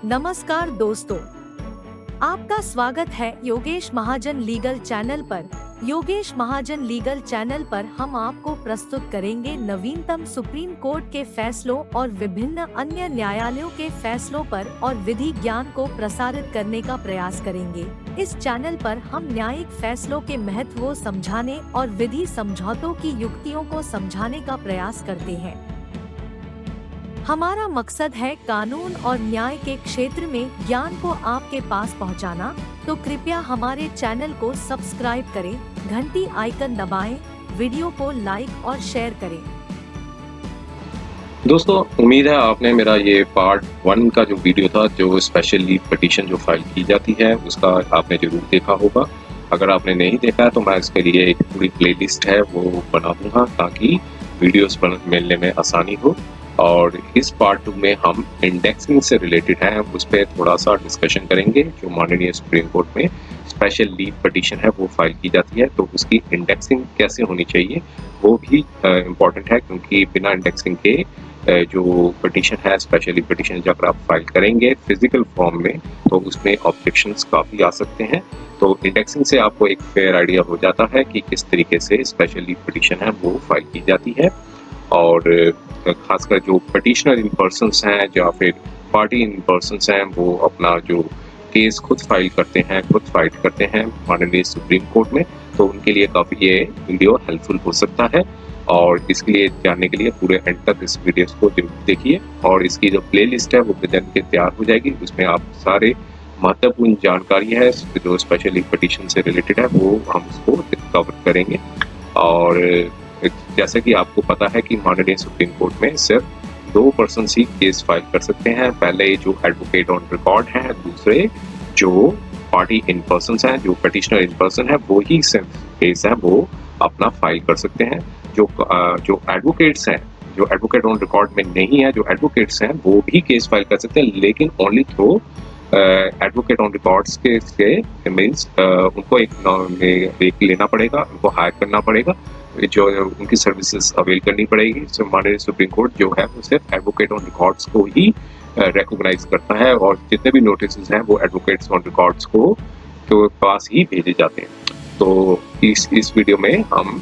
नमस्कार दोस्तों, आपका स्वागत है योगेश महाजन लीगल चैनल पर। योगेश महाजन लीगल चैनल पर हम आपको प्रस्तुत करेंगे नवीनतम सुप्रीम कोर्ट के फैसलों और विभिन्न अन्य न्यायालयों के फैसलों पर और विधि ज्ञान को प्रसारित करने का प्रयास करेंगे। इस चैनल पर हम न्यायिक फैसलों के महत्व को समझाने और विधि समझौतों की युक्तियों को समझाने का प्रयास करते हैं। हमारा मकसद है कानून और न्याय के क्षेत्र में ज्ञान को आपके पास पहुंचाना, तो कृपया हमारे चैनल को सब्सक्राइब करें, घंटी आइकन दबाएं, वीडियो को लाइक और शेयर करें। दोस्तों, उम्मीद है आपने मेरा ये पार्ट 1 का जो वीडियो था, जो स्पेशल लीव पिटीशन जो फाइल की जाती है, उसका आपने जरूर देखा होगा। अगर आपने नहीं देखा है तो मैं इसके लिए एक पूरी प्लेलिस्ट है वो बना दूंगा ताकि वीडियोस मिलने में आसानी हो। और इस पार्ट 2 में हम इंडेक्सिंग से रिलेटेड है उस पर थोड़ा सा डिस्कशन करेंगे। जो माननीय सुप्रीम कोर्ट में स्पेशल लीव पिटीशन है वो फाइल की जाती है, तो उसकी इंडेक्सिंग कैसे होनी चाहिए वो भी इम्पॉर्टेंट है, क्योंकि बिना इंडेक्सिंग के जो पिटीशन है, स्पेशली पिटीशन जब आप फाइल करेंगे फिजिकल फॉर्म में, तो उसमें ऑब्जेक्शंस काफ़ी आ सकते हैं। तो इंडेक्सिंग से आपको एक फेयर आइडिया हो जाता है कि किस तरीके से स्पेशल लीव पिटीशन है वो फाइल की जाती है। और खासकर जो पिटिशनर इन पर्सन्स हैं या फिर पार्टी इन पर्सन्स हैं, वो अपना जो केस खुद फाइल करते हैं, खुद फाइट करते हैं माननीय सुप्रीम कोर्ट में, तो उनके लिए काफ़ी ये वीडियो हेल्पफुल हो सकता है। और इसके लिए जानने के लिए पूरे एंड तक इस वीडियो को जरूर देखिए। और इसकी जो प्लेलिस्ट है वो प्रेजेंट के तैयार हो जाएगी, उसमें आप सारे महत्वपूर्ण जानकारी है जो स्पेशली पिटीशन से रिलेटेड है वो हम उसको कवर करेंगे। और जैसे कि आपको पता है कि माननीय सुप्रीम कोर्ट में सिर्फ 2 पर्सन ही केस फाइल कर सकते हैं। पहले जो एडवोकेट ऑन रिकॉर्ड हैं, दूसरे जो पार्टी इन पर्सन हैं, जो पिटिशनर इन पर्सन है, वो ही सिर्फ केस है वो अपना फाइल कर सकते हैं। जो एडवोकेट्स हैं, जो एडवोकेट ऑन रिकॉर्ड में नहीं है, जो एडवोकेट्स हैं वो भी केस फाइल कर सकते हैं, लेकिन only through advocate on records के मीन्स उनको एक लेना पड़ेगा, उनको हायर करना पड़ेगा, जो उनकी सर्विसेज अवेल करनी पड़ेगी। तो माननीय सुप्रीम कोर्ट जो है वो सिर्फ एडवोकेट ऑन रिकॉर्ड्स को ही रिकॉग्नाइज करता है, और जितने भी नोटिस हैं वो एडवोकेट्स ऑन रिकॉर्ड्स को के पास ही भेजे जाते हैं। तो इस वीडियो में हम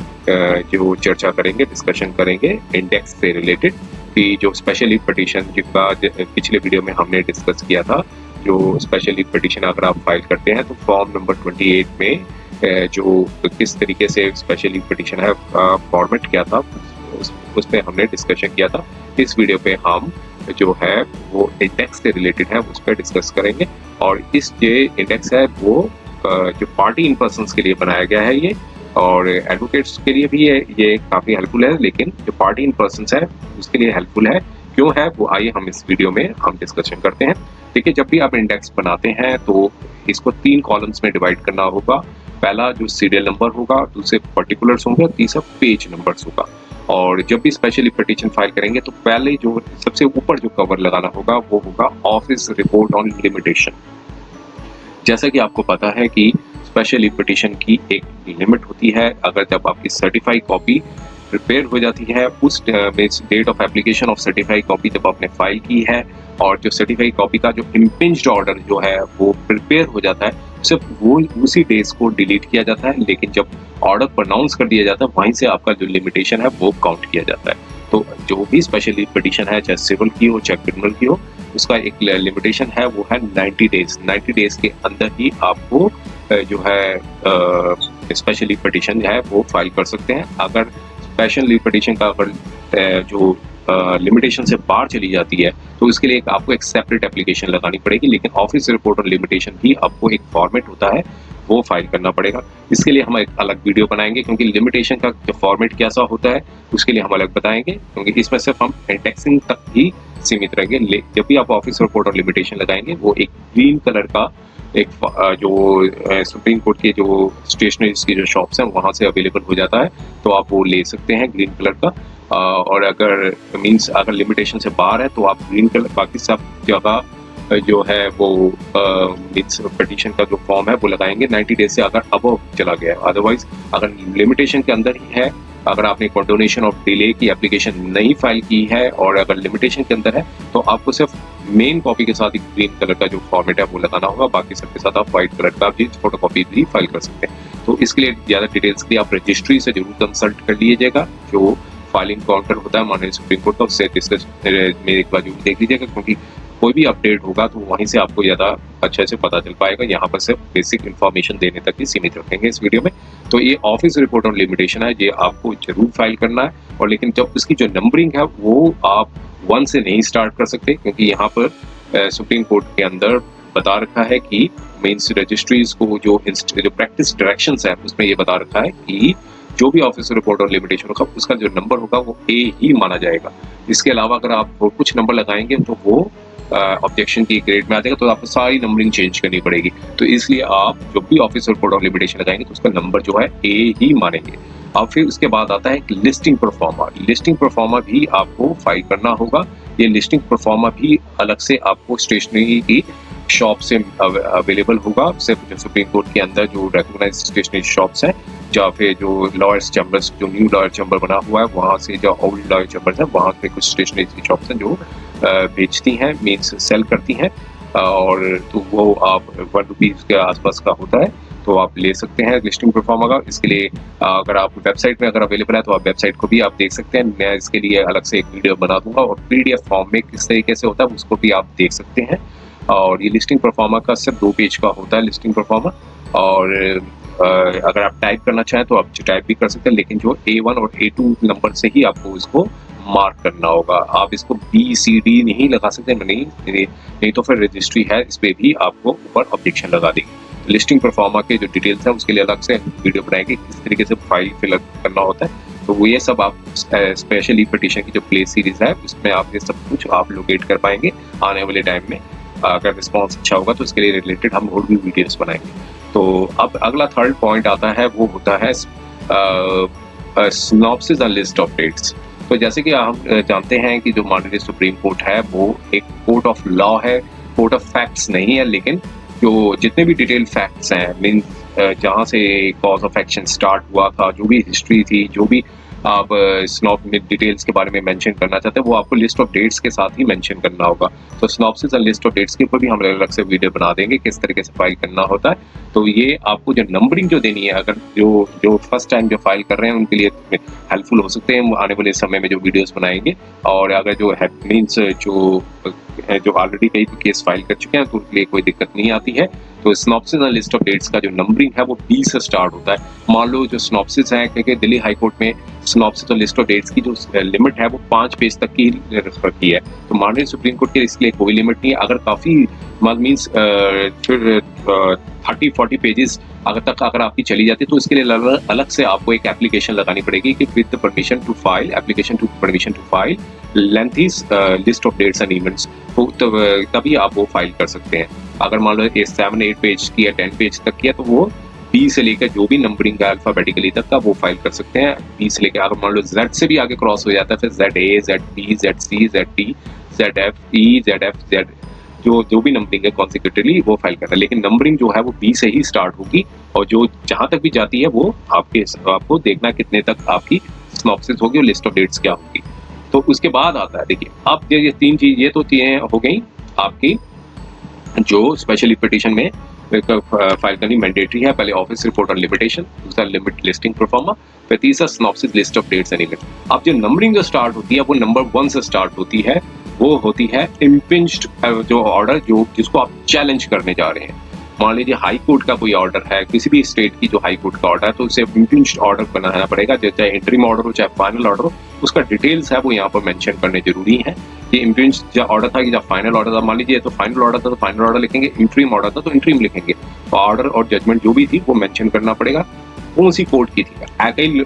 जो चर्चा करेंगे, डिस्कशन करेंगे इंडेक्स से रिलेटेड, कि जो स्पेशली पिटीशन जिसका पिछले वीडियो में हमने डिस्कस किया था, जो स्पेशली पिटीशन अगर आप फाइल करते हैं तो फॉर्म नंबर 28 में जो किस तरीके से स्पेशली पिटीशन है फॉर्मेट किया था, उस पर हमने डिस्कशन किया था। इस वीडियो पे हम जो है वो इंडेक्स से रिलेटेड है उस पर डिस्कस करेंगे। और इस जो इंडेक्स है वो जो पार्टी इन पर्सन्स के लिए बनाया गया है ये, और एडवोकेट्स के लिए भी ये काफ़ी हेल्पफुल है, लेकिन जो पार्टी इन पर्सन्स है उसके लिए हेल्पफुल है। क्यों है वो आइए हम इस वीडियो में हम डिस्कशन करते हैं। देखिए, जब भी आप इंडेक्स बनाते हैं तो इसको 3 कॉलम्स में डिवाइड करना होगा। पहला जो सीरियल नंबर होगा, दूसरे पर्टिकुलर्स होंगे, तीसरा पेज नंबर्स होगा। और जब भी स्पेशली पिटीशन फाइल करेंगे तो पहले जो सबसे ऊपर जो कवर लगाना होगा वो होगा ऑफिस रिपोर्ट ऑन लिमिटेशन। जैसा कि आपको पता है कि स्पेशली पिटीशन की एक लिमिट होती है। अगर जब आपकी सर्टिफाइड कॉपी प्रिपेयर हो जाती है, उस date of application of certified copy जब आपने फाइल की है, और जो सर्टिफाइड कॉपी का जो इम्पिंज्ड ऑर्डर जो है वो प्रिपेयर हो जाता है, सिर्फ वो उसी डेज को डिलीट किया जाता है, लेकिन जब ऑर्डर प्रोनाउंस कर दिया जाता है वहीं से आपका जो लिमिटेशन है वो काउंट किया जाता है। तो जो भी स्पेशली पिटीशन है, चाहे सिविल की हो चाहे क्रिमिनल की हो, उसका एक लिमिटेशन है वो है 90 डेज। 90 डेज के अंदर ही आपको जो है स्पेशली पिटीशन है वो फाइल कर सकते हैं। अगर स्पेशली पिटीशन का अगर जो लिमिटेशन से बाहर चली जाती है तो इसके लिए आपको एक सेपरेट एप्लीकेशन लगानी पड़ेगी, लेकिन ऑफिस रिपोर्ट ऑन लिमिटेशन भी आपको एक फॉर्मेट होता है वो फाइल करना पड़ेगा। इसके लिए हम एक अलग वीडियो बनाएंगे, क्योंकि लिमिटेशन का जो फॉर्मेट कैसा होता है उसके लिए हम अलग बताएंगे, क्योंकि इसमें सिर्फ हम इंडेक्सिंग तक ही सीमित रहेंगे। जब भी आप ऑफिस रिपोर्ट और लिमिटेशन लगाएंगे वो एक ग्रीन कलर का एक जो सुप्रीम कोर्ट के जो स्टेशनरीज की जो शॉप्स हैं वहाँ से अवेलेबल हो जाता है, तो आप वो ले सकते हैं ग्रीन कलर का। और अगर मीन्स अगर लिमिटेशन से बाहर है तो आप ग्रीन कलर बाकी सब जगह जो है वो मीन्स पिटीशन का जो फॉर्म है वो लगाएंगे 90 डेज से अगर अबव चला गया। अदरवाइज अगर लिमिटेशन के अंदर ही है, अगर आपने कंडोनेशन ऑफ डिले की एप्लीकेशन नहीं फाइल की है और अगर लिमिटेशन के अंदर है तो आपको सिर्फ मेन कॉपी के साथ एक ग्रीन कलर का जो फॉर्मेट है वो लगाना होगा, बाकी सबके साथ आप व्हाइट कलर का भी फोटोकॉपी भी फाइल कर सकते हैं। तो इसके लिए ज़्यादा डिटेल्स के लिए आप रजिस्ट्री से जरूर कंसल्ट कर लीजिएगा, जो फाइलिंग काउंटर होता है माननीय सुप्रीम कोर्ट का, उससे डिस्कस मेरे एक बार जरूर देख लीजिएगा, क्योंकि कोई भी अपडेट होगा तो वहीं से आपको ज़्यादा अच्छे से पता चल पाएगा। यहाँ पर सिर्फ बेसिक इन्फॉर्मेशन देने तक ही सीमित रखेंगे इस वीडियो में। तो ये ऑफिस रिपोर्ट ऑन लिमिटेशन है, ये आपको जरूर फाइल करना है। और लेकिन जब इसकी जो नंबरिंग है वो आप 1 से नहीं स्टार्ट कर सकते, क्योंकि यहाँ पर सुप्रीम कोर्ट के अंदर बता रखा है कि मीन्स रजिस्ट्रीज को जो प्रैक्टिस डायरेक्शंस है उसमें ये बता रखा है कि जो भी ऑफिस रिपोर्ट और लिमिटेशन होगा उसका जो नंबर होगा वो ए ही माना जाएगा। इसके अलावा अगर आप कुछ नंबर लगाएंगे तो वो ऑब्जेक्शन की ग्रेड में आ जाएगा, तो आपको सारी नंबरिंग चेंज करनी पड़ेगी। तो इसलिए आप जब भी ऑफिस रिपोर्ट और लिमिटेशन लगाएंगे तो उसका नंबर जो है ए ही मानेंगे। अब फिर उसके बाद आता है लिस्टिंग परफॉर्मा। लिस्टिंग परफॉर्मा भी आपको फाइल करना होगा। ये लिस्टिंग परफॉर्मा भी अलग से आपको स्टेशनरी की शॉप से अवेलेबल होगा, सिर्फ जो सुप्रीम कोर्ट के अंदर जो रिकॉग्नाइज्ड स्टेशनरी शॉप्स हैं, या फिर जो लॉयर्स चैम्बर्स, जो न्यू लॉयर चैम्बर बना हुआ है वहाँ से, जो ओल्ड लॉयर चैम्बर्स हैं वहाँ पे कुछ स्टेशनरी की शॉप्स हैं जो बेचती हैं, मीन्स सेल करती हैं, और तो वो आप 1 रुपीज़ के आसपास का होता है, तो आप ले सकते हैं लिस्टिंग परफॉर्मा का। इसके लिए अगर आप वेबसाइट में अगर अवेलेबल है तो आप वेबसाइट को भी आप देख सकते हैं। मैं इसके लिए अलग से एक वीडियो बना दूंगा, और PDF फॉर्म में किस तरीके से होता है उसको भी आप देख सकते हैं। और ये लिस्टिंग परफॉर्मा का सिर्फ 2 पेज का होता है लिस्टिंग परफॉर्मा, और अगर आप टाइप करना चाहें तो आप टाइप भी कर सकते हैं, लेकिन जो A1 और A2 नंबर से ही आपको इसको मार्क करना होगा। आप इसको BCD नहीं लगा सकते, नहीं तो फिर रजिस्ट्री है इस पे भी आपको ऊपर ऑब्जेक्शन लगा देगी। लिस्टिंग परफॉर्मा के जो डिटेल्स हैं उसके लिए अलग से वीडियो बनाएंगे, किस तरीके से फाइल फिल करना होता है। तो वो ये सब आप स्पेशली पिटीशन की जो प्ले सीरीज है उसमें आप ये सब कुछ आप लोकेट कर पाएंगे आने वाले टाइम में। अगर रिस्पॉन्स अच्छा होगा तो इसके लिए रिलेटेड हम और भी वीडियोस बनाएंगे। तो अब अगला थर्ड पॉइंट आता है, वो होता है synopsis and list of dates. तो जैसे कि हम जानते हैं कि जो माननीय सुप्रीम कोर्ट है वो एक कोर्ट ऑफ लॉ है, कोर्ट ऑफ फैक्ट्स नहीं है। लेकिन जो जितने भी डिटेल फैक्ट्स हैं, मीन्स जहाँ से कॉज ऑफ एक्शन स्टार्ट हुआ था, जो भी हिस्ट्री थी, जो भी आप स्नॉप में डिटेल्स के बारे में मेंशन करना चाहते हैं वो आपको लिस्ट ऑफ डेट्स के साथ ही मेंशन करना होगा। तो synopsis and list of dates के ऊपर भी हम अलग से वीडियो बना देंगे किस तरीके से फाइल करना होता है। तो ये आपको जो नंबरिंग जो देनी है, अगर जो फर्स्ट टाइम जो फाइल कर रहे हैं उनके लिए हेल्पफुल हो सकते हैं आने वाले समय में जो वीडियोस बनाएंगे। और अगर जो है मीन्स जो ऑलरेडी कई केस फाइल कर चुके हैं तो उनके लिए कोई दिक्कत नहीं आती है। तो synopsis and list of dates का जो नंबरिंग है वो B से स्टार्ट होता है। मान लो जो सिनॉप्सिस है, क्योंकि दिल्ली हाई कोर्ट में सिनॉप्सिस और लिस्ट ऑफ डेट्स की जो लिमिट है वो 5 पेज तक की रखी है। तो माननीय सुप्रीम कोर्ट के इसके लिए कोई लिमिट नहीं है। अगर काफ़ी मीन्स फिर 30-40 पेजेस अगर आपकी चली जाती है तो इसके लिए अलग से आपको एक एप्लीकेशन लगानी पड़ेगी कि with permission to file, application to permission to file lengthy list of dates and events, तभी आप वो फाइल कर सकते हैं। अगर मान लो 7-8 पेज की या 10 पेज तक की है तो वो B से लेकर जो भी नंबरिंग है अल्फाबेटिकली तक का वो फाइल कर सकते हैं। B से लेकर अगर मान लो Z से भी आगे क्रॉस हो जाता है फिर ZA, ZB, ZC, ZD, ZF, E, ZF, Z जो भी नंबरिंग है कॉन्सिक्यूटिवली वो फाइल करना है। लेकिन नंबरिंग जो है वो B से ही स्टार्ट होगी, और जो जहां तक भी जाती है वो आपको देखना कितने तक आपकी सिनॉप्सिस होगी और लिस्ट ऑफ डेट्स क्या होगी। तो उसके बाद आता है, देखिए अब ये 3 चीज, ये तो चीजें हो गई आपकी जो स्पेशली पिटीशन में फाइल करनी मैंडेटरी है। पहले ऑफिस रिपोर्ट ऑन लिमिटेशन, दूसरा लिमिट लिस्टिंग परफॉर्मा, फिर तीसरा synopsis list of dates and events. अब जो नंबरिंग जो स्टार्ट होती है वो नंबर 1 से स्टार्ट होती है, वो होती है इम्पिंज्ड जो ऑर्डर जिसको आप चैलेंज करने जा रहे हैं। मान लीजिए हाई कोर्ट का कोई ऑर्डर है, किसी भी स्टेट की जो हाई कोर्ट का ऑर्डर है, तो उसे इम्पिंज्ड ऑर्डर बनाना पड़ेगा, चाहे इंटरिम ऑर्डर हो चाहे फाइनल ऑर्डर हो, उसका डिटेल्स है वो यहाँ पर मेंशन करने जरूरी है। ये इम्पिंज्ड ऑर्डर था कि फाइनल ऑर्डर था, मान लीजिए तो फाइनल ऑर्डर था तो फाइनल ऑर्डर लिखेंगे, इंटरिम ऑर्डर था तो इंटरिम लिखेंगे। तो ऑर्डर और जजमेंट जो भी थी वो मेंशन करना पड़ेगा कौन सी कोर्ट की थी। कई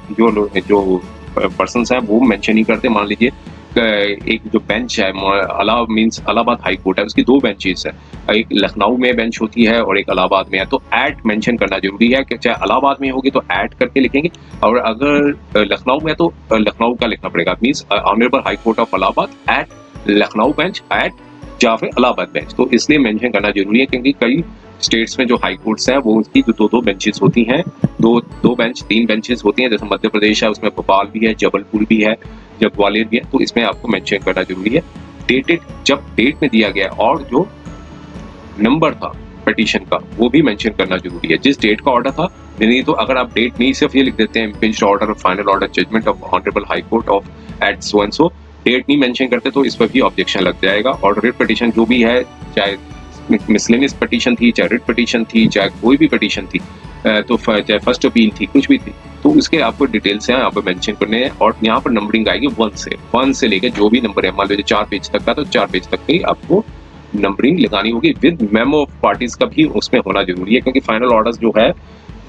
जो पर्सन है वो मेंशन नहीं करते। मान लीजिए एक जो बेंच है इलाहाबाद हाई कोर्ट है, उसकी 2 बेंचेस है, एक लखनऊ में बेंच होती है और एक इलाहाबाद में है। तो एट मेंशन करना जरूरी है कि चाहे इलाहाबाद में होगी तो एट करके लिखेंगे, और अगर लखनऊ में तो लखनऊ का लिखना पड़ेगा। Means honourable high court of Allahabad at Lucknow bench at या फिर इलाहाबाद बेंच। तो इसलिए मेंशन करना जरूरी है क्योंकि कई स्टेट्स में जो हाई कोर्ट्स हैं वो उसकी जो 2 बेंचेस होती हैं, 3 बेंचेस होती हैं। जैसे मध्य प्रदेश है उसमें भोपाल भी है, जबलपुर भी है, जब ग्वालियर भी है, तो इसमें आपको मेंशन करना जरूरी है। डेटेड जब डेट में दिया गया और जो नंबर था पिटीशन का वो भी मेंशन करना जरूरी है, जिस डेट का ऑर्डर था। नहीं तो अगर आप डेट नहीं सिर्फ ये लिख देते हैं impugned order, final order, judgement of honourable high court of at so and so, date नहीं मेंशन करते तो इस पर भी ऑब्जेक्शन लग जाएगा। और रिट पिटीशन जो भी है, चाहे मिसलेनियस पिटीशन थी, चाहे रिट पिटीशन थी, चाहे कोई भी पिटीशन थी, तो चाहे फर्स्ट अपील थी, कुछ भी थी, तो उसके आपको डिटेल्स हैं यहाँ पर मेंशन करने हैं। और यहाँ पर नंबरिंग आएगी 1 से लेकर जो भी नंबर है, मान लीजिए 4 पेज तक का, तो 4 पेज तक की आपको नंबरिंग लगानी होगी। विद मेमो ऑफ पार्टीज का भी उसमें होना जरूरी है, क्योंकि फाइनल ऑर्डर्स जो है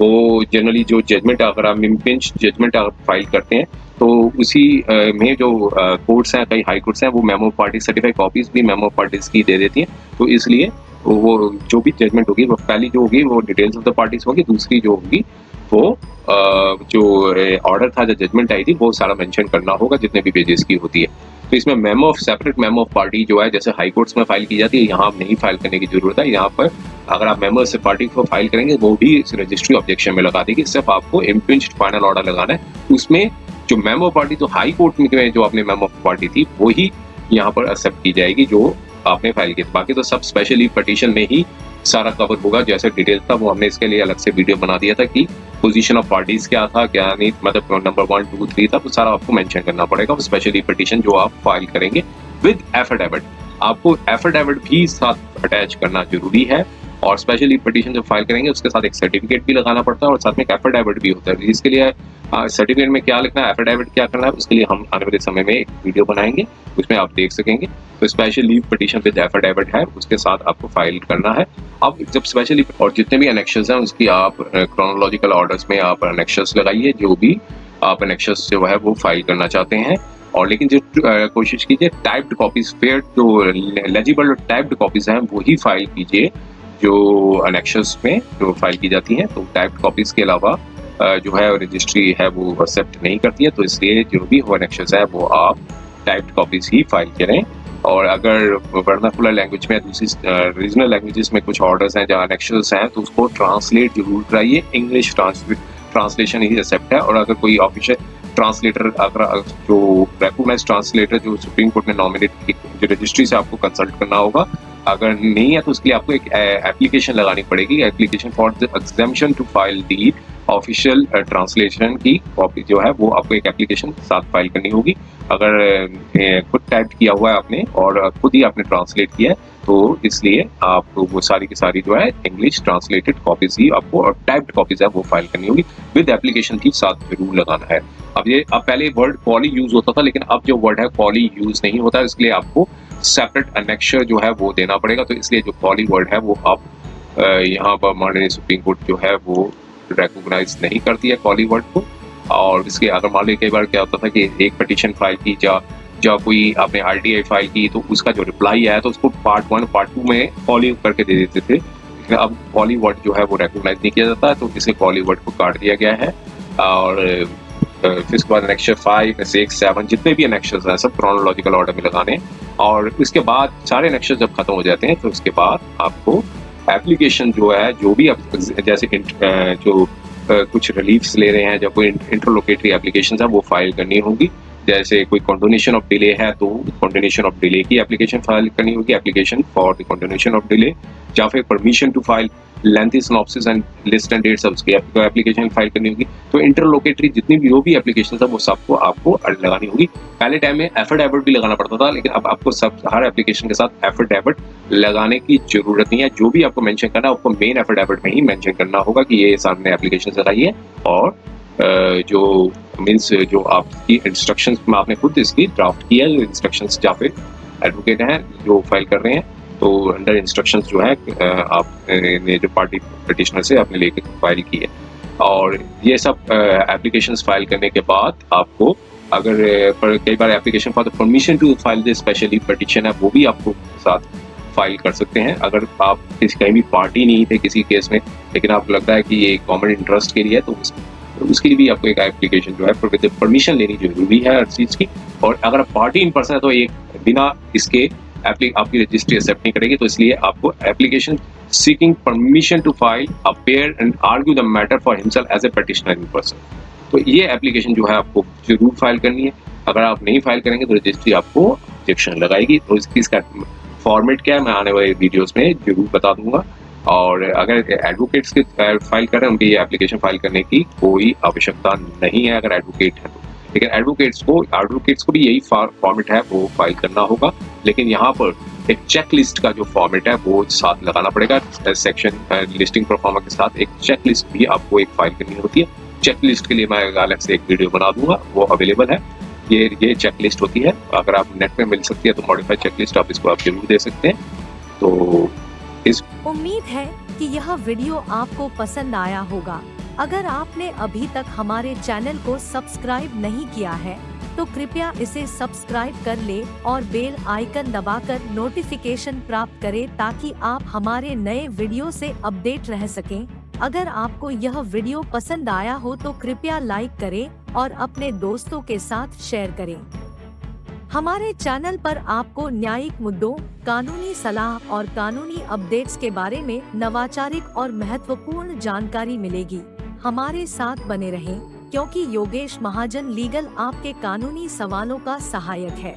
वो जनरली जो जजमेंट, अगर आप इम्पिंज जजमेंट फाइल करते हैं तो उसी में जो कोर्ट्स हैं, कई हाई कोर्ट्स हैं, वो मेमो पार्टी सर्टिफाइड कॉपीज भी मेमो पार्टीज की दे देती हैं। तो इसलिए वो जो भी जजमेंट होगी, वो पहली जो होगी वो डिटेल्स ऑफ द पार्टीज होगी, दूसरी जो होगी वो जो ऑर्डर था, जो जजमेंट आई थी, वो सारा मेंशन करना होगा जितने भी पेजेस की होती है। तो इसमें memo of separate memo of party जो है, जैसे हाई कोर्ट्स में फाइल की जाती है, यहाँ नहीं फाइल करने की जरूरत है। यहाँ पर अगर आप मेमो से पार्टी को फाइल करेंगे वो भी रजिस्ट्री ऑब्जेक्शन में लगा देगी, सिर्फ आपको इम्पिंज्ड फाइनल ऑर्डर लगाना है। उसमें जो मेमो पार्टी तो हाई कोर्ट में जो आपने मेमो पार्टी थी वही यहाँ पर एक्सेप्ट की जाएगी जो आपने फाइल की। बाकी तो सब स्पेशली पिटीशन में ही सारा कवर होगा, जैसे डिटेल था वो हमने इसके लिए अलग से वीडियो बना दिया था कि पोजीशन ऑफ पार्टीज क्या था, क्या नहीं, मतलब नंबर 1 2 3 था, तो सारा आपको मेंशन करना पड़ेगा। स्पेशली पिटीशन जो आप फाइल करेंगे विद एफिडेविट, आपको एफिडेविट भी साथ अटैच करना जरूरी है। और स्पेशली पिटीशन जब फाइल करेंगे उसके साथ एक सर्टिफिकेट भी लगाना पड़ता है और साथ में एक एफिडेविट भी होता है। इसके लिए सर्टिफिकेट में क्या लिखना है, एफिडेविट क्या करना है, उसके लिए हम आने वाले समय में एक वीडियो बनाएंगे, उसमें आप देख सकेंगे। तो special leave petition with affidavit है, उसके साथ आपको फाइल करना है। अब जब स्पेशली और जितने भी एनेक्शंस हैं उसकी आप क्रोनोलॉजिकल ऑर्डर्स में आप एनेक्शंस लगाइए, जो भी आप एनेक्शंस जो है वो फाइल करना चाहते हैं। और लेकिन जो कोशिश कीजिए टाइप्ड कॉपीज, फेयर जो लेजिबल टाइप्ड कॉपीज हैं वो ही फाइल कीजिए जो एनेक्शंस में जो फाइल की जाती हैं। तो टाइप्ड कॉपीज के अलावा जो है रजिस्ट्री है वो एक्सेप्ट नहीं करती है, तो इसलिए जो भी हो एनेक्शंस है वो आप टाइप्ड कॉपीज ही फाइल करें। और अगर वर्नाकुलर लैंग्वेज में, दूसरी रीजनल लैंग्वेजेस में कुछ ऑर्डर्स हैं जहाँ एनेक्शंस हैं, तो उसको ट्रांसलेट जरूर कराइए। इंग्लिश ट्रांसलेशन ही एक्सेप्ट है। और अगर कोई ऑफिशियल ट्रांसलेटर, अगर जो रेकॉग्नाइज्ड ट्रांसलेटर जो सुप्रीम कोर्ट ने नॉमिनेट, जो रजिस्ट्री से आपको कंसल्ट करना होगा, अगर नहीं है तो उसके लिए आपको एक एप्लीकेशन लगानी पड़ेगी, application for the exemption to file the official translation की कॉपी जो है वो आपको एक एप्लीकेशन साथ फाइल करनी होगी। अगर खुद टाइप किया हुआ है आपने और खुद ही आपने ट्रांसलेट किया है, तो इसलिए आपको वो सारी की सारी जो है इंग्लिश ट्रांसलेटेड कॉपीज ही आपको, और टाइप्ड कॉपीज है वो फाइल करनी होगी, विद एप्लीकेशन की साथ जरूर लगाना है। अब पहले वर्ड पॉली यूज होता था, लेकिन अब जो वर्ड है पॉली यूज नहीं होता, इसलिए आपको सेपरेट अनेक्शर जो है वो देना पड़ेगा। तो इसलिए जो पॉली वर्ड है वो आप यहाँ पर माननीय सुप्रीम कोर्ट जो है वो रिकॉग्नाइज नहीं करती है पॉली वर्ड को। और इसके अगर मान लीजिए कई बार क्या होता था कि एक पिटीशन फाइल की या कोई आपने आरटीआई फाइल की, तो उसका जो रिप्लाई आया तो उसको पार्ट 1 पार्ट 2 में पॉली करके दे देते थे, लेकिन अब पॉली वर्ड जो है वो रिकॉग्नाइज नहीं किया जाता, तो इसलिए पॉली वर्ड को काट दिया गया है। और फिर उसके बाद एनेक्शर 5, 6, 7 जितने भी एनेक्शर्स हैं सब क्रोनोलॉजिकल ऑर्डर में लगाने। और इसके बाद सारे एनेक्शर जब खत्म हो जाते हैं तो उसके बाद आपको एप्लीकेशन जो है, जो भी आप जैसे जो कुछ रिलीफ्स ले रहे हैं, जब कोई इंटरलोकेटरी एप्लीकेशन है वो फाइल करनी होगी। जैसे कोई कंडोनेशन ऑफ डिले है तो कंडोनेशन ऑफ डिले की एप्लीकेशन फाइल करनी होगी, application for the condonation of delay, या फिर permission to file lengthy synopsis and list and dates उसकी एप्लीकेशन फाइल करनी होगी। तो इंटरलोकेटरी जितनी भी जो भी एप्लीकेशन है वो सबको आपको लगानी होगी। पहले टाइम में एफिडेविट भी लगाना पड़ता था, लेकिन अब आपको सब हर एप्लीकेशन के साथ एफिडेविट लगाने की जरूरत नहीं है। जो भी आपको मेंशन करना है आपको मेन एफिडेविट में ही मेंशन करना होगा कि ये सामने एप्लीकेशन लगाई है, और जो मीन्स जो आपकी इंस्ट्रक्शंस में आपने खुद इसकी ड्राफ्ट किया है, जो इंस्ट्रक्शंस या फिर एडवोकेट हैं जो फाइल कर रहे हैं, तो अंडर इंस्ट्रक्शंस जो है आपने जो पार्टी पिटिशनर से आपने लेके फाइल की है। और ये सब एप्लीकेशंस फाइल करने के बाद आपको अगर कई बार application for the permission to file the specially petition है वो भी आपको साथ फाइल कर सकते हैं। अगर आप कहीं भी पार्टी नहीं थे किसी केस में, लेकिन आपको लगता है कि ये कॉमन इंटरेस्ट के लिए है, तो उसके लिए भी आपको एक एप्लीकेशन जो है परमिशन लेनी जरूरी है हर चीज़ की। और अगर आप पार्टी इन पर्सन है तो एक बिना इसके आपकी रजिस्ट्री एक्सेप्ट नहीं करेगी, तो इसलिए आपको application seeking permission to file appear and argue the matter for himself as a petitioner in person, तो ये एप्लीकेशन जो है आपको जरूर फाइल करनी है। अगर आप नहीं फाइल करेंगे तो रजिस्ट्री आपको इंजेक्शन लगाएगी। तो इसका फॉर्मेट क्या है मैं आने वाले वीडियोस में जरूर बता दूंगा। और अगर एडवोकेट्स की फाइल करें, उनकी एप्लीकेशन फाइल करने की कोई आवश्यकता नहीं है अगर एडवोकेट है तो। लेकिन एडवोकेट्स को भी यही फॉर्मेट है, वो फाइल करना होगा। लेकिन यहाँ पर एक चेक लिस्ट का जो फॉर्मेट है वो साथ लगाना पड़ेगा। सेक्शन लिस्टिंग परफॉर्मा के साथ एक चेक लिस्ट भी आपको एक फाइल करनी होती है। चेक लिस्ट के लिए मैं अलग से एक वीडियो बना दूंगा, वो अवेलेबल है। ये चेक लिस्ट होती है, अगर आप नेट में मिल सकती है तो मॉडिफाइड चेक लिस्ट आप इसको आप जरूर दे सकते हैं। तो उम्मीद है कि यह वीडियो आपको पसंद आया होगा। अगर आपने अभी तक हमारे चैनल को सब्सक्राइब नहीं किया है तो कृपया इसे सब्सक्राइब कर ले और बेल आइकन दबाकर नोटिफिकेशन प्राप्त करें ताकि आप हमारे नए वीडियो से अपडेट रह सकें। अगर आपको यह वीडियो पसंद आया हो तो कृपया लाइक करें और अपने दोस्तों के साथ शेयर करें। हमारे चैनल पर आपको न्यायिक मुद्दों, कानूनी सलाह और कानूनी अपडेट्स के बारे में नवाचारिक और महत्वपूर्ण जानकारी मिलेगी। हमारे साथ बने रहें क्योंकि योगेश महाजन लीगल आपके कानूनी सवालों का सहायक है।